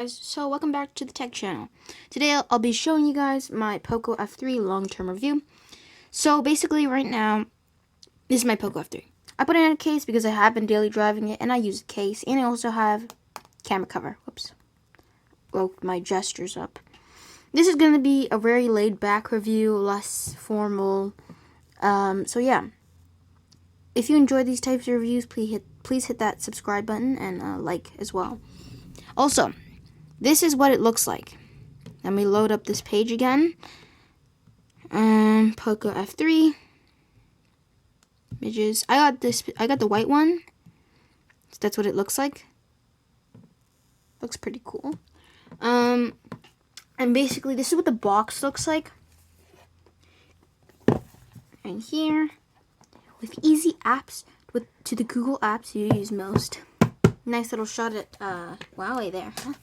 Guys, so welcome back to the tech channel. Today I'll be showing you guys my Poco F3 long-term review. So basically right now, this is my Poco F3. I put it in a case because I have been daily driving it and I use a case, and I also have camera cover. Whoops. Woke my gestures up. This is going to be a very laid-back review, less formal. So yeah. If you enjoy these types of reviews, please hit that subscribe button and like as well. Also, this is what it looks like. Let me load up this page again. Poco F3 images. I got the white one. So that's what it looks like. Looks pretty cool. And basically this is what the box looks like. And here, with easy apps to the Google apps you use most. Nice little shot at Huawei there. Huh?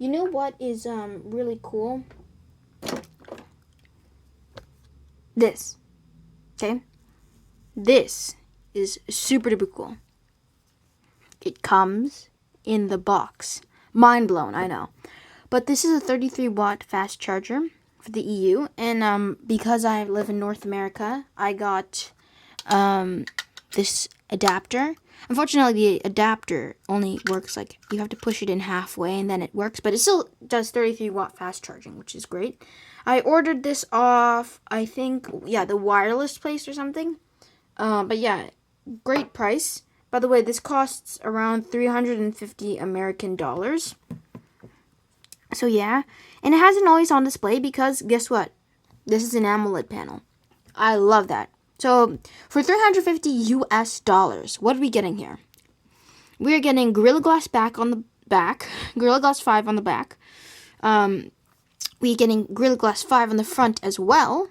You know what is really cool? This. Okay? This is super duper cool. It comes in the box. Mind blown, I know. But this is a 33-watt fast charger for the EU, and because I live in North America, I got this adapter. Unfortunately, the adapter only works like you have to push it in halfway and then it works, but it still does 33-watt fast charging, which is great. I ordered this off, I think, yeah, the wireless place or something. But yeah, great price. By the way, this costs around 350 American dollars. So yeah, and it has an always on display because guess what? This is an AMOLED panel. I love that. So, for 350 US dollars, what are we getting here? We are getting Gorilla Glass back on the back, Gorilla Glass 5 on the back. We are getting Gorilla Glass 5 on the front as well.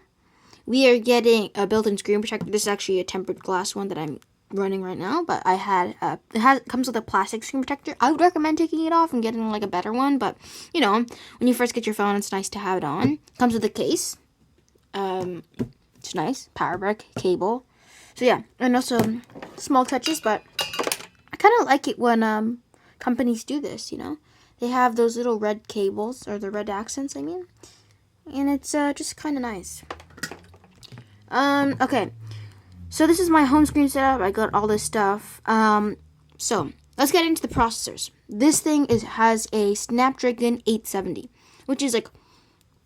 We are getting a built-in screen protector. This is actually a tempered glass one that I'm running right now, but I had it comes with a plastic screen protector. I would recommend taking it off and getting like a better one, but you know, when you first get your phone, it's nice to have it on. Comes with a case. It's nice. Power brick, cable. So yeah, and also small touches, but I kind of like it when companies do this, you know. They have those little red cables, or the red accents, I mean. And it's just kind of nice. Okay. So this is my home screen setup. I got all this stuff. So let's get into the processors. This thing has a Snapdragon 870, which is like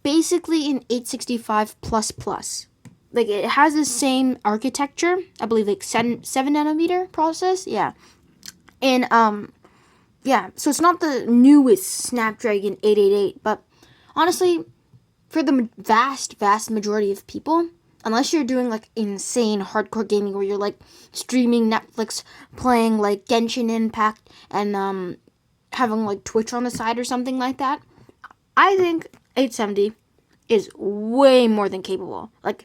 basically an 865 plus. Like, it has the same architecture, I believe, like 7 nanometer process, yeah. And, yeah, so it's not the newest Snapdragon 888, but honestly, for the vast majority of people, unless you're doing, like, insane hardcore gaming where you're, like, streaming Netflix, playing, like, Genshin Impact, and, having, like, Twitch on the side or something like that, I think 870 is way more than capable. Like,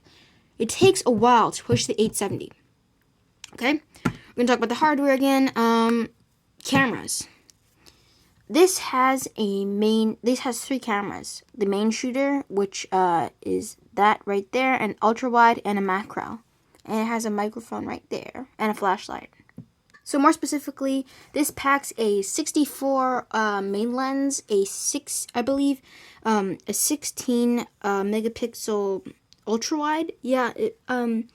it takes a while to push the 870. Okay? We're going to talk about the hardware again. Cameras. This has 3 cameras. The main shooter, which is that right there, an ultra wide and a macro. And it has a microphone right there and a flashlight. So more specifically, this packs a 64 main lens, a 16 megapixel ultra wide, yeah, an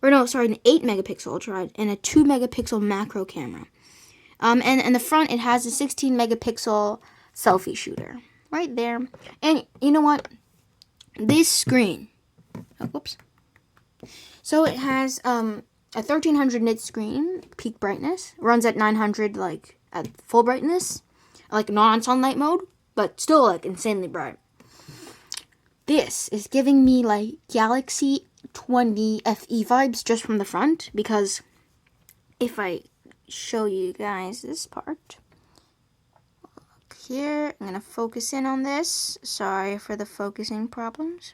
8 megapixel ultra wide and a 2 megapixel macro camera. And in the front, it has a 16 megapixel selfie shooter right there. And you know what? This screen, whoops. So it has a 1300 nit screen, peak brightness, runs at 900 like at full brightness, like not on sunlight mode, but still like insanely bright. This is giving me like Galaxy 20 FE vibes just from the front, because if I show you guys this part, look here, I'm gonna focus in on this. Sorry for the focusing problems.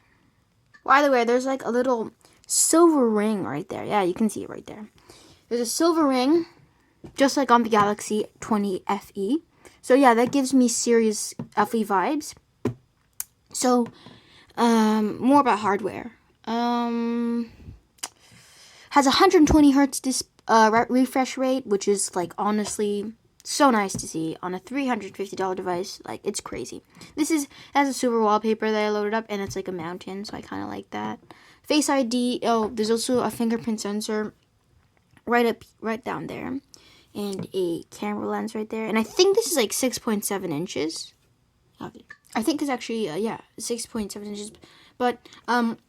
By the way, there's like a little silver ring right there. Yeah, you can see it right there. There's a silver ring, just like on the Galaxy 20 FE. So yeah, that gives me serious FE vibes. So, more about hardware. Has 120 hertz refresh rate, which is like honestly So nice to see on a $350 device. Like, it's crazy. This has a silver wallpaper that I loaded up, and it's like a mountain, so I kind of like that. Face ID. Oh, there's also a fingerprint sensor right down there, and a camera lens right there. And I think this is like 6.7 inches. I think it's actually 6.7 inches. But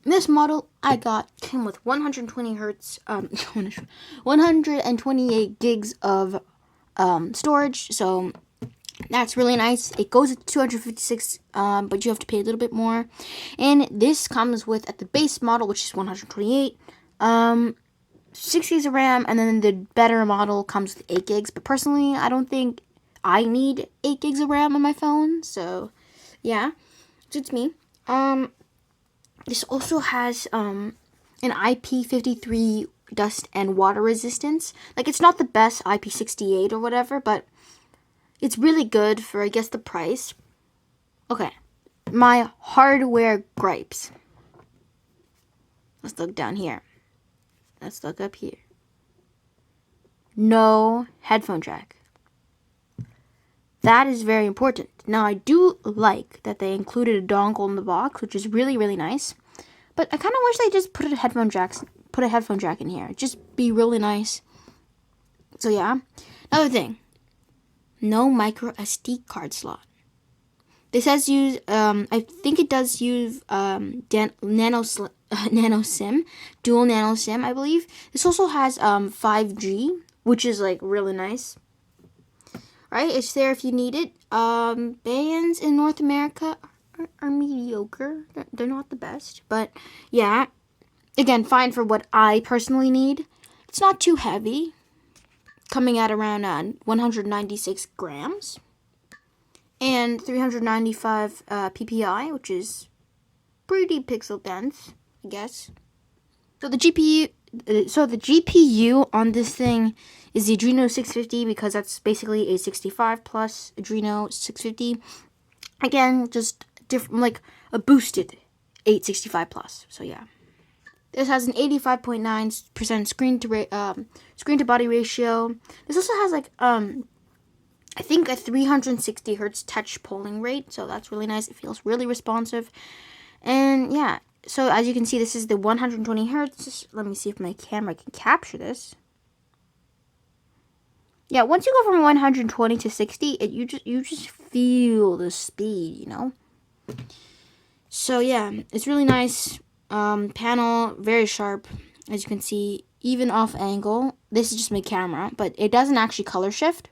this model I got came with 120 hertz, 128 gigs of storage, so that's really nice. It goes at 256, but you have to pay a little bit more. And this comes with, at the base model, which is 128, 6 gigs of RAM, and then the better model comes with 8 gigs. But personally, I don't think I need 8 gigs of RAM on my phone, so yeah, suits me. This also has an IP53 dust and water resistance. Like, it's not the best IP68 or whatever, but it's really good for, I guess, the price. Okay, my hardware gripes. Let's look down here. Let's look up here. No headphone jack. That is very important. Now, I do like that they included a dongle in the box, which is really, really nice. But I kind of wish they just put a headphone jack in here. Just be really nice. So yeah. Another thing. No micro SD card slot. This has used, I think it does use nano SIM, dual nano SIM, I believe. This also has 5G, which is like really nice. Right, it's there if you need it. Bands in North America are mediocre. They're not the best, but yeah. Again, fine for what I personally need. It's not too heavy, coming at around 196 grams and 395 ppi, which is pretty pixel dense, I guess. So the GPU on this thing is the Adreno 650, because that's basically a 65 plus Adreno 650. Again, just different, like a boosted 865 plus. So yeah, this has an 85.9% screen to body ratio. This also has like I think a 360 hertz touch polling rate, so that's really nice. It feels really responsive, and yeah. So as you can see, this is the 120 hertz. Let me see if my camera can capture this. Yeah, once you go from 120 to 60, you just feel the speed, you know. So yeah, it's really nice. Panel, very sharp, as you can see, even off angle. This is just my camera, but it doesn't actually color shift.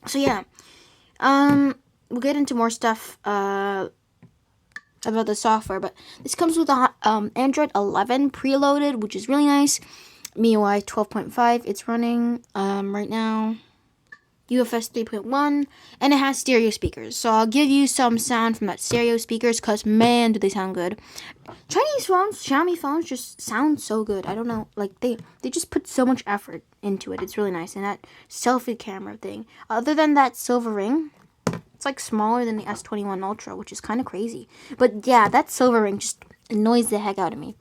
So yeah, we'll get into more stuff about the software, but this comes with a Android 11 preloaded, which is really nice. MIUI 12.5, it's running right now. UFS 3.1, and it has stereo speakers. So I'll give you some sound from that stereo speakers, because man, do they sound good. Chinese phones, Xiaomi phones just sound so good. I don't know, like they just put so much effort into it. It's really nice. And that selfie camera thing, other than that silver ring, it's like smaller than the S21 Ultra, which is kind of crazy. But yeah, that silver ring just annoys the heck out of me.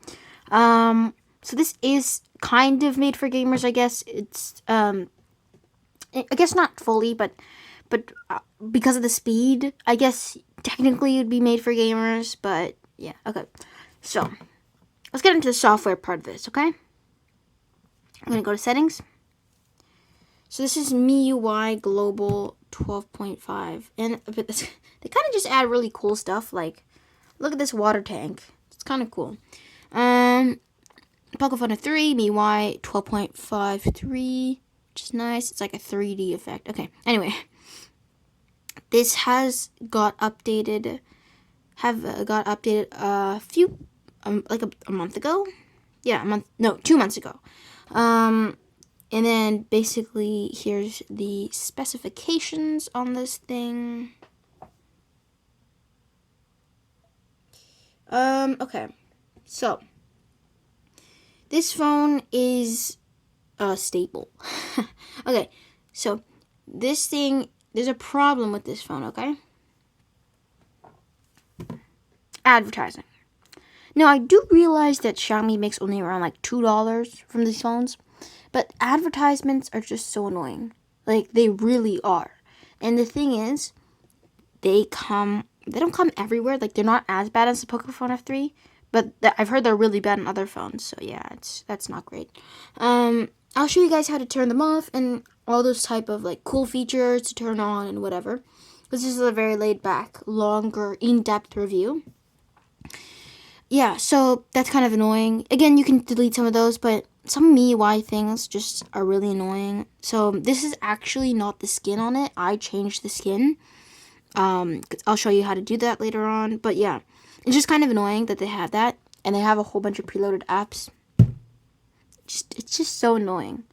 So this is kind of made for gamers, I guess. It's I guess not fully, but because of the speed, I guess technically it'd be made for gamers. But yeah, okay. So let's get into the software part of this, okay? I'm gonna go to settings. So this is MIUI Global 12.5, and they kind of just add really cool stuff. Like, look at this water tank. It's kind of cool. Pocophone 3, MIUI 12.53, which is nice. It's like a 3D effect. Okay, anyway, this has got updated. A few, like a month ago. Yeah, 2 months ago. And then basically here's the specifications on this thing. Okay, so this phone is stable. Okay, so this thing, there's a problem with this phone, okay? Advertising. Now, I do realize that Xiaomi makes only around like $2 from these phones, but advertisements are just so annoying. Like, they really are. And the thing is, they don't come everywhere. Like, they're not as bad as the Pocophone F3, but I've heard they're really bad on other phones. So yeah, that's not great. I'll show you guys how to turn them off and all those type of like cool features to turn on and whatever. This is a very laid back, longer, in-depth review. Yeah, so that's kind of annoying. Again, you can delete some of those, but some MIUI things just are really annoying. So this is actually not the skin on it. I changed the skin. I'll show you how to do that later on. But yeah, it's just kind of annoying that they have that, and they have a whole bunch of preloaded apps. It's just so annoying.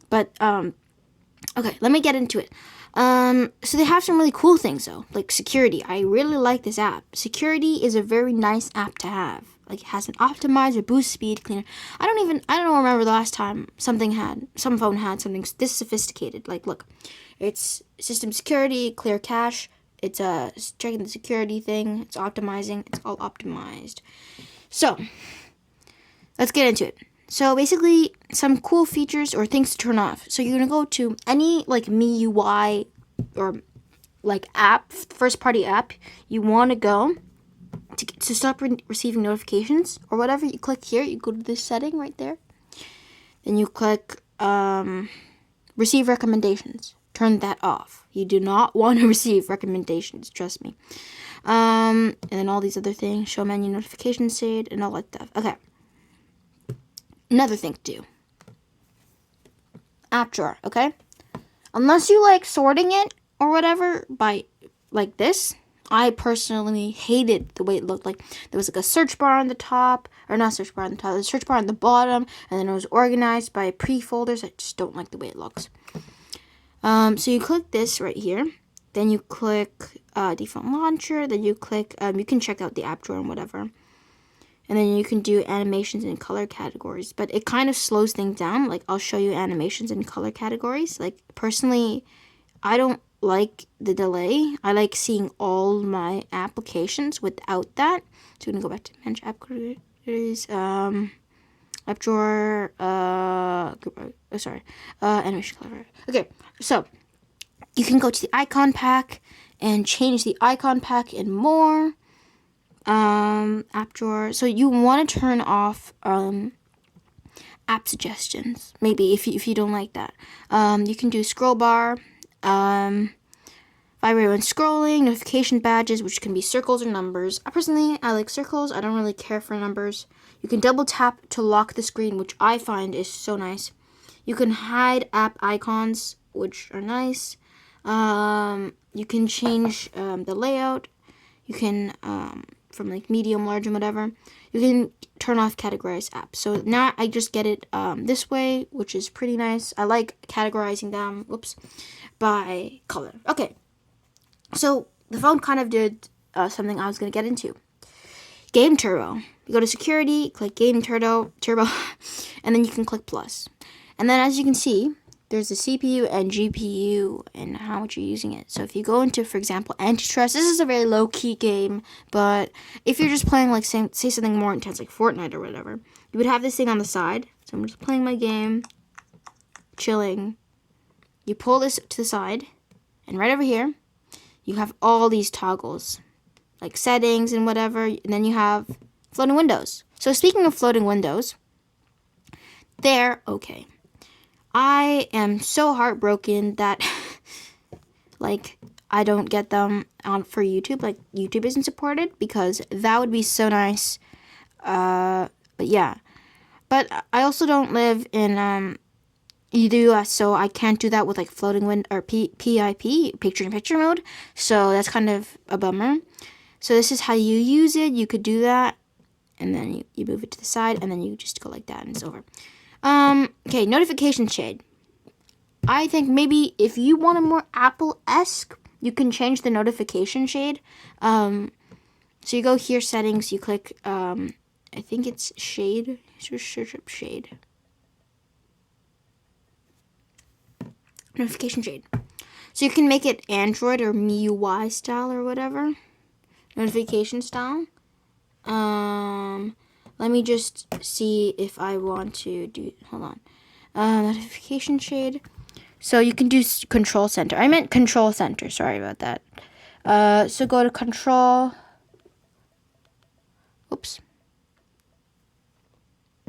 But okay, let me get into it. So they have some really cool things though, like security. I really like this app. Security is a very nice app to have. Like, it has an optimizer, boost speed, cleaner. I don't remember the last time some phone had something this sophisticated. Like, look, it's system security, clear cache. It's checking the security thing. It's optimizing. It's all optimized. So let's get into it. So basically, some cool features or things to turn off. So you're gonna go to any like MIUI or like app, first party app. You want to go to stop receiving notifications or whatever. You click here. You go to this setting right there. Then you click receive recommendations. Turn that off. You do not want to receive recommendations. Trust me. And then all these other things, show menu notification shade and all that stuff. Okay. Another thing to do. App drawer, okay? Unless you like sorting it or whatever by like this, I personally hated the way it looked. Like, there was like a search bar on the top, or not search bar on the top, there's a search bar on the bottom, and then it was organized by pre-folders. I just don't like the way it looks. So you click this right here, then you click default launcher, then you click, you can check out the app drawer and whatever. And then you can do animations and color categories. But it kind of slows things down. Like, I'll show you animations and color categories. Like, personally, I don't like the delay. I like seeing all my applications without that. So we're going to go back to manage app categories. App drawer. Animation color. Okay, so you can go to the icon pack and change the icon pack and more. App drawer. So you want to turn off app suggestions. Maybe if you don't like that. You can do scroll bar, vibrate when scrolling, notification badges, which can be circles or numbers. I like circles. I don't really care for numbers. You can double tap to lock the screen, which I find is so nice. You can hide app icons, which are nice. You can change the layout. You can from like medium, large, and whatever. You can turn off categorize apps. So now I just get it this way, which is pretty nice. I like categorizing them, by color. Okay, so the phone kind of did something I was going to get into. Game Turbo. You go to security, click Game Turbo, and then you can click plus. And then as you can see, there's the CPU and GPU and how much you're using it. So if you go into, for example, Antitrust, this is a very low-key game, but if you're just playing, like, say something more intense, like Fortnite or whatever, you would have this thing on the side. So I'm just playing my game, chilling. You pull this to the side, and right over here, you have all these toggles, like settings and whatever, and then you have floating windows. So speaking of floating windows, they're okay. I am so heartbroken that, like, I don't get them on for YouTube. Like, YouTube isn't supported, because that would be so nice. But yeah. But I also don't live in the US, so I can't do that with, like, floating wind or PIP, picture-in-picture mode. So that's kind of a bummer. So this is how you use it. You could do that, and then you move it to the side, and then you just go like that, and it's over. Okay, notification shade. I think maybe if you want a more Apple-esque, you can change the notification shade. So you go here, settings, you click, I think it's shade. Just search up shade. Notification shade. So you can make it Android or MIUI style or whatever. Notification style. Let me just see if I want to do, hold on. Notification shade. So you can do control center. I meant control center. Sorry about that. So go to control. Oops.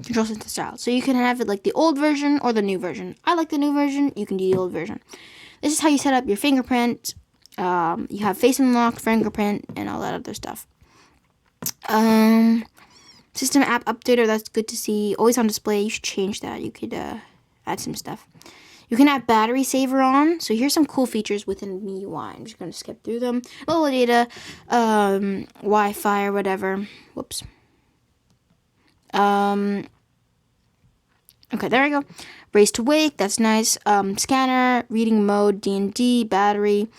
Control center style. So you can have it like the old version or the new version. I like the new version. You can do the old version. This is how you set up your fingerprint. You have face unlock, fingerprint, and all that other stuff. System app updater. That's good to see. Always on display. You should change that. You could add some stuff. You can have battery saver on. So here's some cool features within MIUI. I'm just going to skip through them. Mobile data, Wi-Fi or whatever. Whoops. Okay, there we go. Raise to wake, that's nice. Scanner, reading mode, D&D, battery,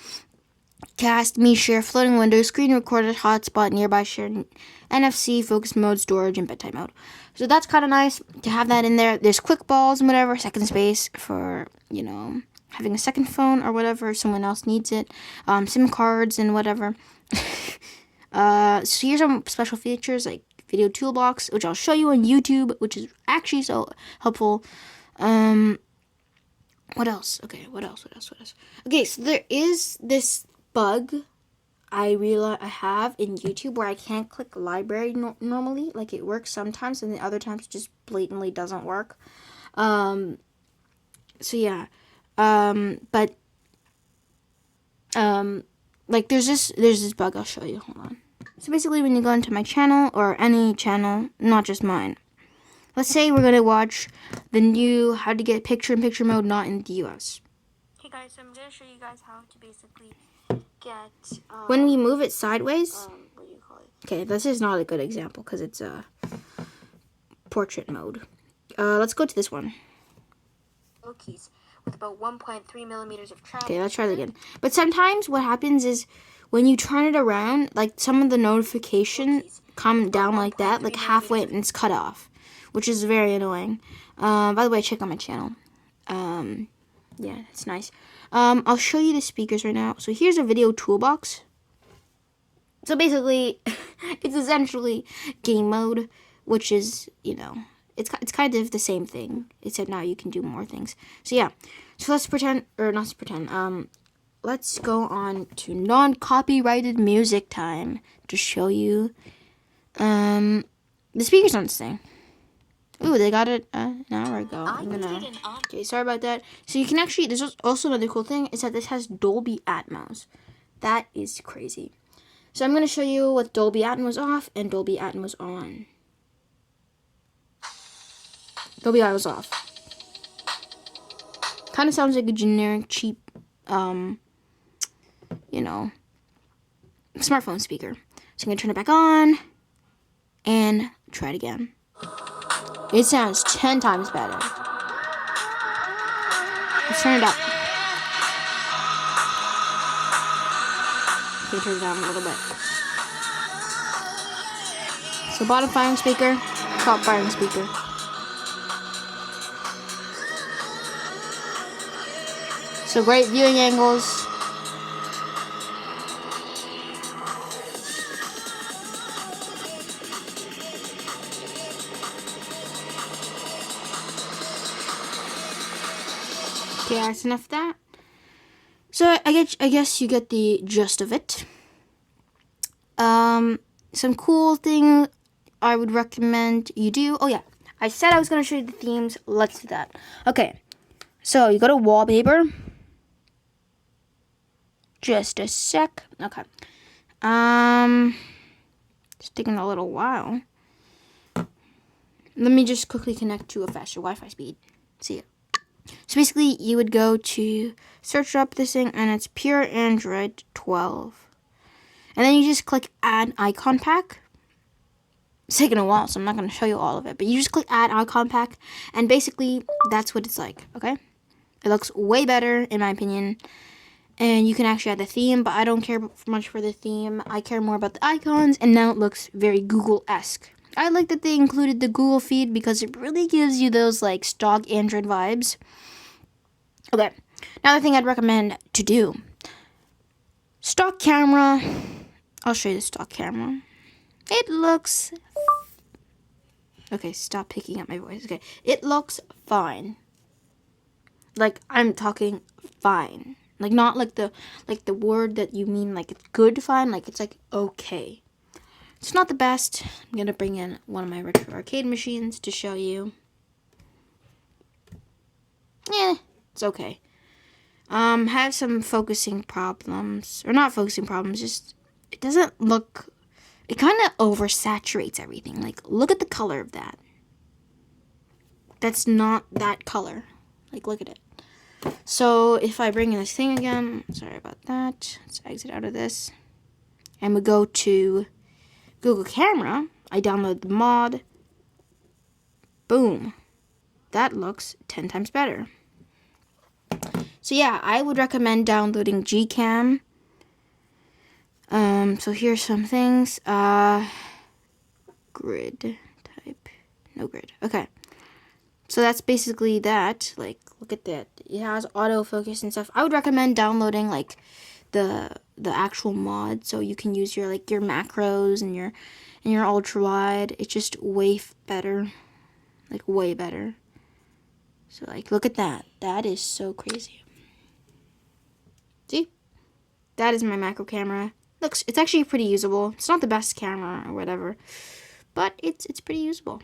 cast, me share, floating window, screen recorded, hotspot, nearby share, NFC, focus mode, storage, and bedtime mode. So that's kind of nice to have that in there. There's quick balls and whatever, second space for, you know, having a second phone or whatever if someone else needs it. SIM cards and whatever. So here's some special features like video toolbox, which I'll show you on YouTube, which is actually so helpful. What else? Okay, what else? Okay, so there is this bug I realize I have in YouTube where I can't click library normally. Like it works sometimes, and then other times it just blatantly doesn't work. So yeah, but like there's this bug I'll show you. Hold on. So basically, when you go into my channel or any channel, not just mine. Let's say we're gonna watch the new how to get picture-in-picture mode not in the US. Okay guys, so I'm gonna show you guys how to basically get when we move it sideways. What do you call it? Okay, this is not a good example because it's a portrait mode. Let's go to this one. Keys with about 1.3 millimeters of travel. Okay, let's try that again. But sometimes what happens is when you turn it around, like some of the notifications come down like that, like halfway and it's cut off, which is very annoying. By the way, check out my channel. Yeah, it's nice. I'll show you the speakers right now. So here's a video toolbox. So basically, it's essentially game mode, which is, you know, it's kind of the same thing, except now you can do more things. So yeah, so let's pretend, or not pretend, let's go on to non-copyrighted music time to show you, the speakers aren't the same. Ooh, they got it an hour ago. Okay, sorry about that. So you can actually, there's also another cool thing, is that this has Dolby Atmos. That is crazy. So I'm going to show you with Dolby Atmos off and Dolby Atmos on. Dolby Atmos off. Kind of sounds like a generic, cheap, you know, smartphone speaker. So I'm going to turn it back on and try it again. It sounds 10 times better. Let's turn it up. Okay, turn it down a little bit. So bottom firing speaker, top firing speaker. So great viewing angles. Okay, that's enough of that. So I guess you get the gist of it. Some cool thing I would recommend you do. Oh yeah, I said I was gonna show you the themes. Let's do that. Okay, so you go to wallpaper. Just a sec. Okay. It's taking a little while. Let me just quickly connect to a faster Wi-Fi speed. See ya. So basically, you would go to search up this thing, and it's Pure Android 12. And then you just click Add Icon Pack. It's taking a while, so I'm not going to show you all of it. But you just click Add Icon Pack, and basically, that's what it's like, okay? It looks way better, in my opinion. And you can actually add the theme, but I don't care much for the theme. I care more about the icons, and now it looks very Google-esque. I like that they included the Google feed because it really gives you those like stock Android vibes. Okay, another thing I'd recommend to do. Stock camera. I'll show you the stock camera. It looks... Okay, stop picking up my voice. Okay, it looks fine. Like, I'm talking fine. Like, not like the word that you mean, like, it's good fine. Like, it's like okay. It's not the best. I'm gonna bring in one of my retro arcade machines to show you. Yeah, it's okay. Have some focusing problems, or not focusing problems, just it doesn't look, it kind of oversaturates everything. Like, look at the color of that. That's not that color. Like, look at it. So if I bring in this thing again, sorry about that. Let's exit out of this, and we go to Google Camera. I download the mod. Boom. That looks 10 times better. So yeah, I would recommend downloading Gcam. So here's some things. Grid type. No grid. Okay. So that's basically that. Like, look at that. It has autofocus and stuff. I would recommend downloading like the actual mod, so you can use your your macros and your ultra wide. It's just way better. Like, way better. So like, look at that. That is so crazy. See? That is my macro camera. It's actually pretty usable. It's not the best camera or whatever, but it's pretty usable.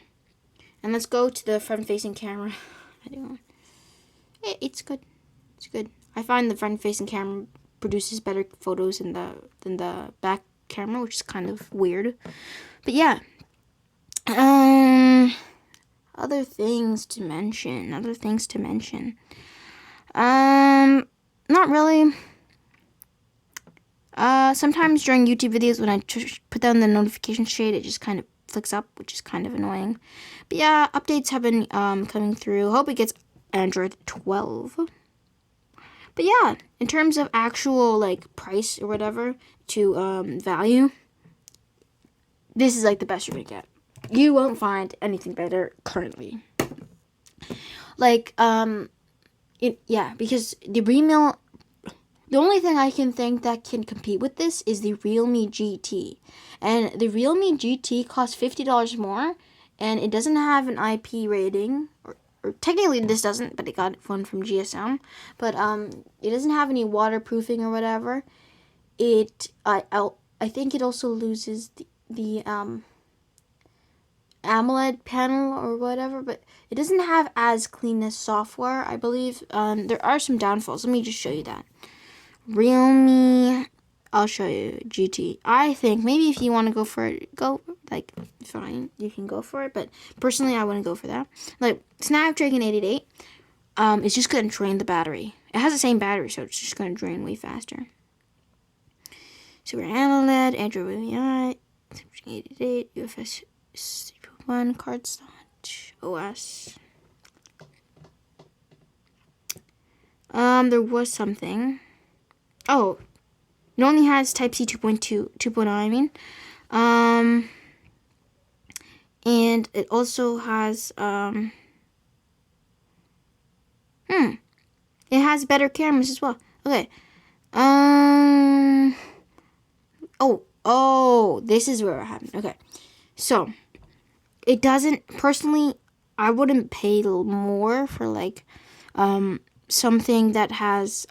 And let's go to the front-facing camera. It's good. It's good. I find the front-facing camera produces better photos than the back camera, which is kind of weird. But yeah. Other things to mention. Not really. Sometimes during YouTube videos, when I put down the notification shade, it just kind of flicks up, which is kind of annoying. But yeah, updates have been coming through. Hope it gets Android 12. But yeah, in terms of actual like price or whatever to value, this is like the best you're gonna get. You won't find anything better currently. Like because the only thing I can think that can compete with this is the Realme GT. And the Realme GT costs $50 more, and it doesn't have an IP rating, or technically this doesn't, but it got one from GSM. But it doesn't have any waterproofing or whatever. I think it also loses the AMOLED panel or whatever, but it doesn't have as clean as software, I believe. There are some downfalls. Let me just show you that. Realme, I'll show you GT. I think maybe if you want to go for it, fine, you can go for it. But personally, I wouldn't go for that. Like, Snapdragon 888, it's just going to drain the battery. It has the same battery, so it's just going to drain way faster. Super AMOLED, Android UI, Snapdragon 888, UFS 3.1, card slot, OS. There was something. Oh, it only has Type-C 2.0, I mean. And it also has, it has better cameras as well. Okay. This is where it happened. Okay. So, it doesn't, personally, I wouldn't pay more for, like, something that has,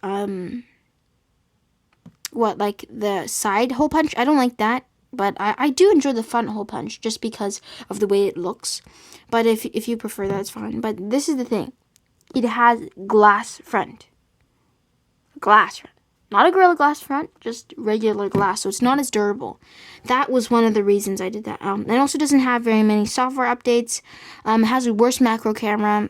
like the side hole punch. I don't like that, but I do enjoy the front hole punch just because of the way it looks. But if you prefer that, it's fine. But this is the thing. It has glass front. Not a Gorilla Glass front, just regular glass, so it's not as durable. That was one of the reasons I did that. It also doesn't have very many software updates. It has a worse macro camera.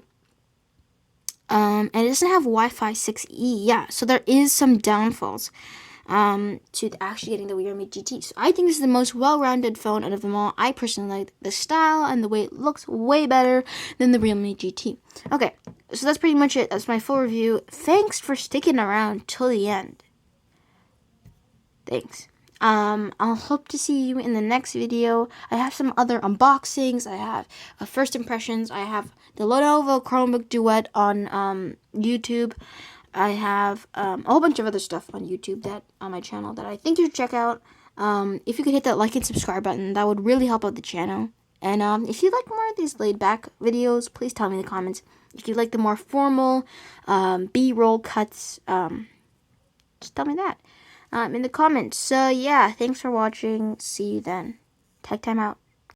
And it doesn't have Wi-Fi 6E. Yeah, so there is some downfalls to actually getting the Realme GT. So I think this is the most well-rounded phone out of them all. I personally like the style and the way it looks way better than the Realme GT. Okay, so that's pretty much it. That's my full review. Thanks for sticking around till the end. Thanks. I'll hope to see you in the next video. I have some other unboxings. I have first impressions. I have the Lenovo Chromebook Duet on YouTube. I have a whole bunch of other stuff on YouTube that on my channel that I think you should check out. If you could hit that like and subscribe button, that would really help out the channel. And if you like more of these laid back videos, please tell me in the comments. If you like the more formal B-roll cuts, just tell me that in the comments. So yeah, thanks for watching. See you then. Tech time out.